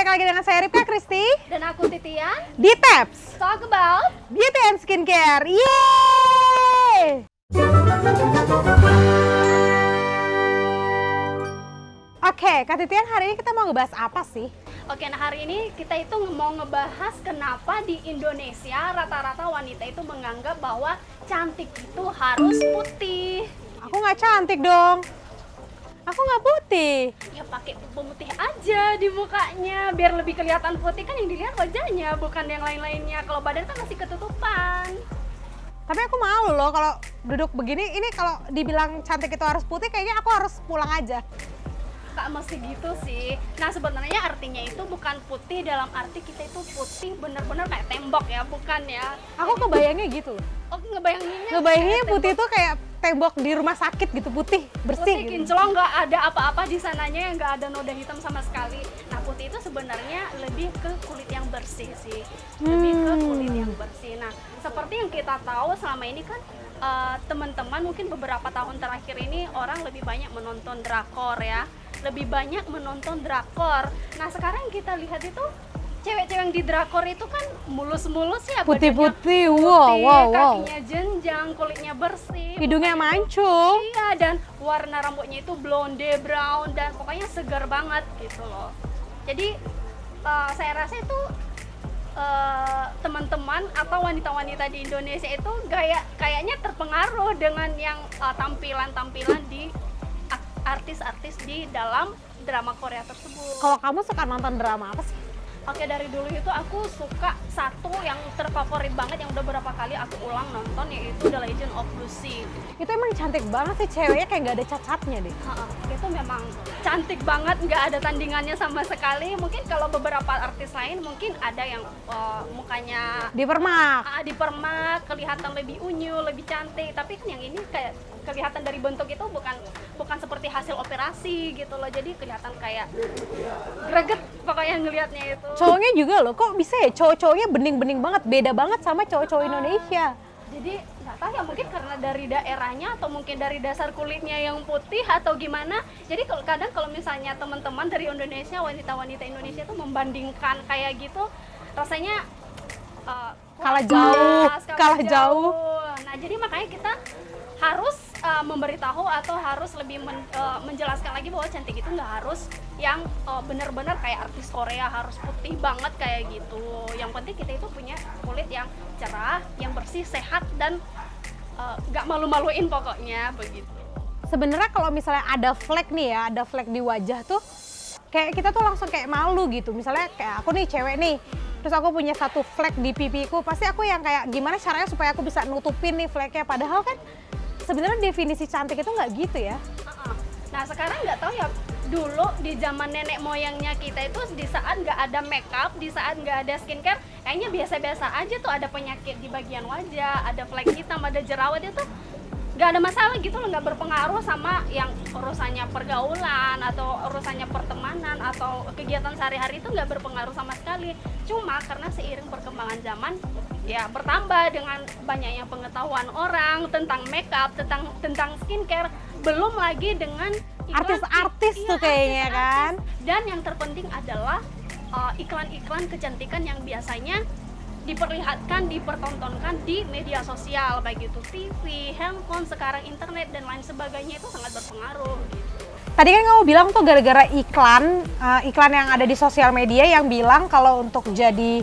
balik lagi dengan saya Ripka Kristi dan aku Titian di Taps Talk About Beauty and Skincare. Yeay! Oke, Kak Titian, hari ini kita mau ngebahas apa sih? Oke, nah hari ini kita itu mau ngebahas kenapa di Indonesia rata-rata wanita itu menganggap bahwa cantik itu harus putih. Aku nggak cantik dong. Aku nggak putih. Ya pakai pemutih aja di mukanya biar lebih kelihatan putih, kan yang dilihat wajahnya bukan yang lain-lainnya. Kalau badan kan masih ketutupan. Tapi aku malu loh kalau duduk begini. Ini kalau dibilang cantik itu harus putih, kayaknya aku harus pulang aja. Kak, masih gitu sih. Nah, sebenarnya artinya itu bukan putih dalam arti kita itu putih bener-bener kayak tembok ya, bukan ya. Aku kebayangnya gitu. Oh, ngebayanginnya Putih itu kayak tembok di rumah sakit gitu, putih, bersih putih, gitu. kinclong, nggak ada apa-apa di sananya, nggak ada noda hitam sama sekali. Nah, putih itu sebenarnya lebih ke kulit yang bersih sih, lebih ke kulit yang bersih. Nah, seperti yang kita tahu selama ini kan teman-teman mungkin beberapa tahun terakhir ini orang lebih banyak menonton drakor ya, lebih banyak menonton drakor. Nah, sekarang kita lihat itu cewek-cewek yang di drakor itu kan mulus-mulus ya, putih-putih, badannya wow. kakinya jenjang, kulitnya bersih, Hidungnya mancung. iya, dan warna rambutnya itu blonde brown dan pokoknya segar banget gitu loh. Jadi saya rasa itu teman-teman atau wanita-wanita di Indonesia itu kayaknya terpengaruh dengan yang tampilan-tampilan di artis-artis di dalam drama Korea tersebut. Kalau kamu suka nonton drama apa sih? Oke, dari dulu itu aku suka satu yang terfavorit banget yang udah berapa kali aku ulang nonton, yaitu The Legend of Lucy. Itu emang cantik banget sih, ceweknya kayak nggak ada cacatnya deh. Itu memang cantik banget, nggak ada tandingannya sama sekali. Mungkin kalau beberapa artis lain mungkin ada yang mukanya dipermak, kelihatan lebih unyu, lebih cantik. Tapi kan yang ini kayak kelihatan dari bentuk itu bukan seperti hasil operasi gitu loh. Jadi kelihatan kayak greget pokoknya ngelihatnya itu. Cowoknya juga loh, kok bisa ya cowok-cowoknya bening-bening banget, beda banget sama cowok-cowok Indonesia. Jadi nggak tahu ya, mungkin karena dari daerahnya atau mungkin dari dasar kulitnya yang putih atau gimana. Jadi kadang kalau misalnya teman-teman dari Indonesia, wanita-wanita Indonesia itu membandingkan kayak gitu, rasanya kalah jauh. Nah, jadi makanya kita harus memberitahu atau harus lebih menjelaskan lagi bahwa cantik itu nggak harus yang benar-benar kayak artis Korea harus putih banget kayak gitu. Yang penting kita itu punya kulit yang cerah, yang bersih, sehat, dan nggak malu-maluin pokoknya begitu. Sebenarnya kalau misalnya ada flek nih ya, ada flek di wajah tuh, kayak kita tuh langsung kayak malu gitu. Misalnya kayak aku nih cewek nih, terus aku punya satu flek di pipiku, pasti aku yang kayak gimana caranya supaya aku bisa nutupin nih fleknya. Padahal kan sebenarnya definisi cantik itu nggak gitu ya. Nah, sekarang nggak tahu ya, dulu di zaman nenek moyangnya kita itu di saat nggak ada makeup, di saat nggak ada skincare, kayaknya biasa-biasa aja tuh, ada penyakit di bagian wajah, ada flek hitam, ada jerawat, itu nggak ada masalah gitu loh, nggak berpengaruh sama yang urusannya pergaulan atau urusannya pertemanan atau kegiatan sehari-hari, itu nggak berpengaruh sama sekali. Cuma karena seiring perkembangan zaman ya bertambah dengan banyaknya pengetahuan orang tentang makeup, tentang skincare, belum lagi dengan artis-artis tuh kayaknya kan. Dan yang terpenting adalah iklan-iklan kecantikan yang biasanya diperlihatkan, dipertontonkan di media sosial, baik itu TV, handphone, sekarang internet dan lain sebagainya, itu sangat berpengaruh gitu. Tadi kan kamu bilang tuh gara-gara iklan yang ada di sosial media yang bilang kalau untuk jadi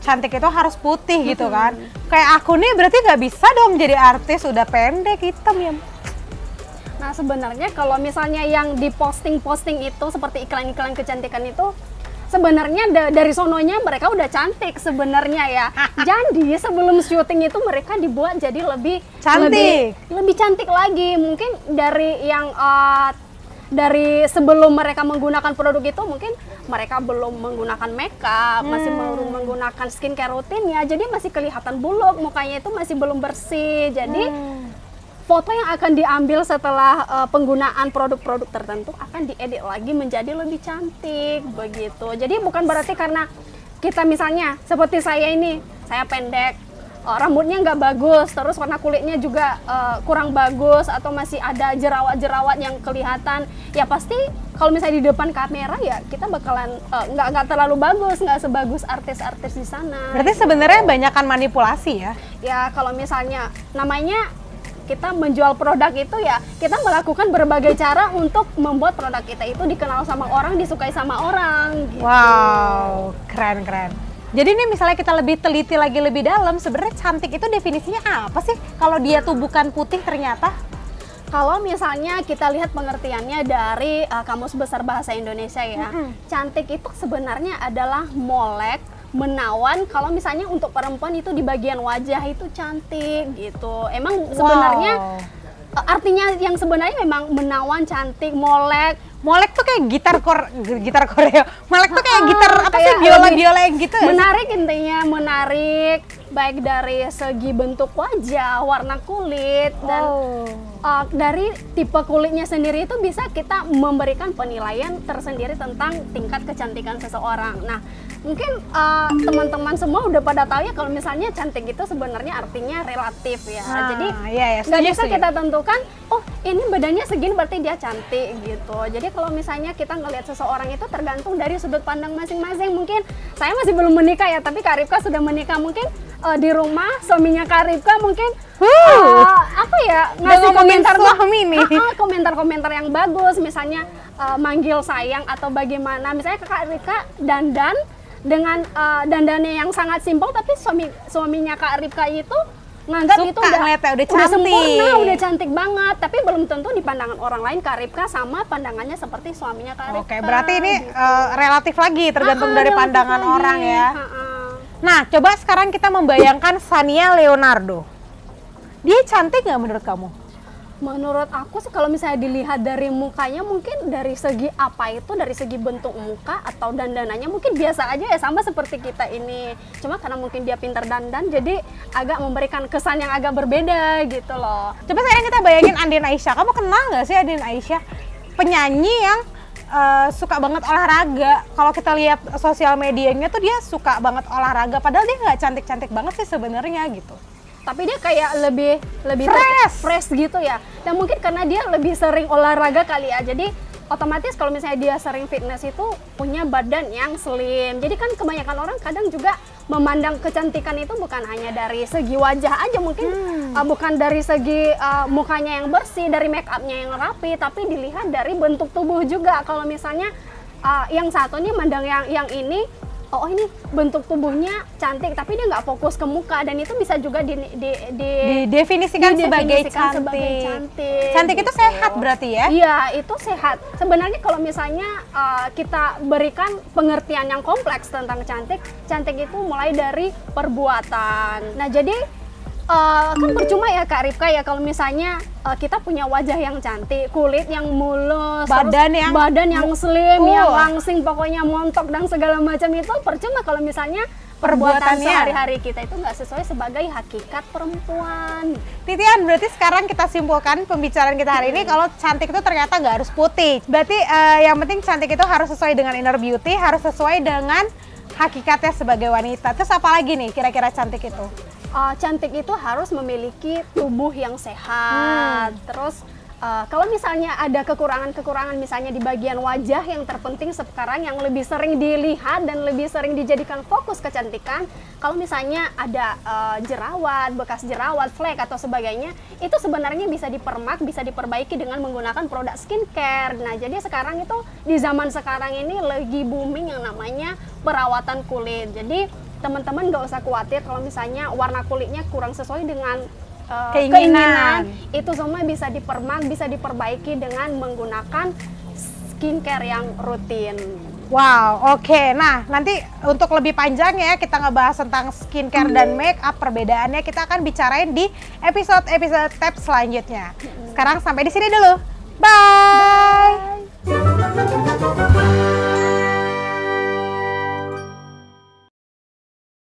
cantik itu harus putih gitu kan. Kayak aku nih berarti nggak bisa dong jadi artis, udah pendek, hitam ya. Nah, sebenarnya kalau misalnya yang di posting-posting itu seperti iklan-iklan kecantikan itu, sebenarnya dari sononya mereka udah cantik sebenarnya ya. Jadi sebelum syuting itu mereka dibuat jadi lebih cantik lagi. Mungkin dari yang dari sebelum mereka menggunakan produk itu, mungkin mereka belum menggunakan makeup, masih belum menggunakan skincare rutinnya, jadi masih kelihatan buluk, mukanya itu masih belum bersih. Jadi foto yang akan diambil setelah penggunaan produk-produk tertentu akan diedit lagi menjadi lebih cantik begitu. Jadi bukan berarti karena kita misalnya seperti saya ini, saya pendek, rambutnya nggak bagus, terus warna kulitnya juga kurang bagus, atau masih ada jerawat-jerawat yang kelihatan, ya pasti kalau misalnya di depan kamera ya kita bakalan nggak terlalu bagus, nggak sebagus artis-artis di sana. Berarti sebenarnya banyakan manipulasi ya? Ya kalau misalnya namanya kita menjual produk itu ya kita melakukan berbagai cara untuk membuat produk kita itu dikenal sama orang, disukai sama orang. Gitu. Wow, keren. Jadi ini misalnya kita lebih teliti lagi lebih dalam, sebenarnya cantik itu definisinya apa sih? Kalau dia tuh bukan putih ternyata? Kalau misalnya kita lihat pengertiannya dari Kamus Besar Bahasa Indonesia ya, cantik itu sebenarnya adalah molek, menawan. Kalau misalnya untuk perempuan itu di bagian wajah itu cantik gitu. Emang sebenarnya artinya yang sebenarnya memang menawan, cantik, molek. Molek tuh kayak gitar Korea. Molek tuh kayak gitar apa sih, biola yang gitu. Menarik intinya, menarik baik dari segi bentuk wajah, warna kulit, dan dari tipe kulitnya sendiri itu bisa kita memberikan penilaian tersendiri tentang tingkat kecantikan seseorang. Nah, mungkin teman-teman semua udah pada tahu ya kalau misalnya cantik itu sebenarnya artinya relatif ya. Jadi nggak bisa kita tentukan, oh ini badannya segini berarti dia cantik gitu. Jadi kalau misalnya kita ngelihat seseorang itu tergantung dari sudut pandang masing-masing. Mungkin saya masih belum menikah ya, tapi Kak Ripka sudah menikah. Mungkin di rumah suaminya Kak Ripka mungkin apa ya, ngasih komentar-komentar yang bagus, misalnya manggil sayang atau bagaimana. Misalnya Kak Ripka dandan dengan dandannya yang sangat simpel, tapi suaminya Kak Ripka itu nganggap itu udah sempurna, udah cantik banget, tapi belum tentu di pandangan orang lain Kak Ripka sama pandangannya seperti suaminya Kak Ripka. Oke, berarti ini relatif lagi, tergantung dari pandangan orang ya. Nah, coba sekarang kita membayangkan Shania Leonardo. Dia cantik nggak menurut kamu? Menurut aku sih kalau misalnya dilihat dari mukanya, mungkin dari segi apa itu, dari segi bentuk muka atau dandanannya mungkin biasa aja ya, sama seperti kita ini. Cuma karena mungkin dia pintar dandan, jadi agak memberikan kesan yang agak berbeda gitu loh. Coba sekarang kita bayangin Andin Aisyah. Kamu kenal nggak sih Andin Aisyah? Penyanyi yang suka banget olahraga. Kalau kita lihat sosial medianya tuh dia suka banget olahraga. Padahal dia nggak cantik-cantik banget sih sebenarnya gitu. Tapi dia kayak lebih fresh gitu ya. Dan mungkin karena dia lebih sering olahraga kali ya. Jadi otomatis kalau misalnya dia sering fitness itu punya badan yang slim. Jadi kan kebanyakan orang kadang juga memandang kecantikan itu bukan hanya dari segi wajah aja, mungkin bukan dari segi mukanya yang bersih, dari make upnya yang rapi, tapi dilihat dari bentuk tubuh juga. Kalau misalnya yang satu nih mandang yang ini, oh ini bentuk tubuhnya cantik, tapi dia nggak fokus ke muka, dan itu bisa juga didefinisikan sebagai cantik. Cantik itu sehat berarti ya? Iya, itu sehat. Sebenarnya kalau misalnya kita berikan pengertian yang kompleks tentang cantik, cantik itu mulai dari perbuatan. Nah, jadi kan percuma ya Kak Ripka ya kalau misalnya kita punya wajah yang cantik, kulit yang mulus, badan yang slim, yang langsing, pokoknya montok dan segala macam, itu percuma kalau misalnya perbuatan sehari-hari kita itu nggak sesuai sebagai hakikat perempuan. Titian, berarti sekarang kita simpulkan pembicaraan kita hari ini kalau cantik itu ternyata nggak harus putih. Berarti yang penting cantik itu harus sesuai dengan inner beauty, harus sesuai dengan hakikatnya sebagai wanita. Terus apa lagi nih kira-kira cantik itu? Cantik itu harus memiliki tubuh yang sehat. Terus kalau misalnya ada kekurangan-kekurangan misalnya di bagian wajah yang terpenting sekarang yang lebih sering dilihat dan lebih sering dijadikan fokus kecantikan, kalau misalnya ada jerawat, bekas jerawat, flek atau sebagainya, itu sebenarnya bisa dipermak, bisa diperbaiki dengan menggunakan produk skincare. Nah, jadi sekarang itu di zaman sekarang ini lagi booming yang namanya perawatan kulit. Jadi teman-teman nggak usah khawatir kalau misalnya warna kulitnya kurang sesuai dengan keinginan. Itu semua bisa dipermak, bisa diperbaiki dengan menggunakan skincare yang rutin. Wow, oke. Nah, nanti untuk lebih panjang ya kita ngebahas tentang skincare dan make up, perbedaannya kita akan bicarain di episode-episode tab selanjutnya. Sekarang sampai di sini dulu. Bye.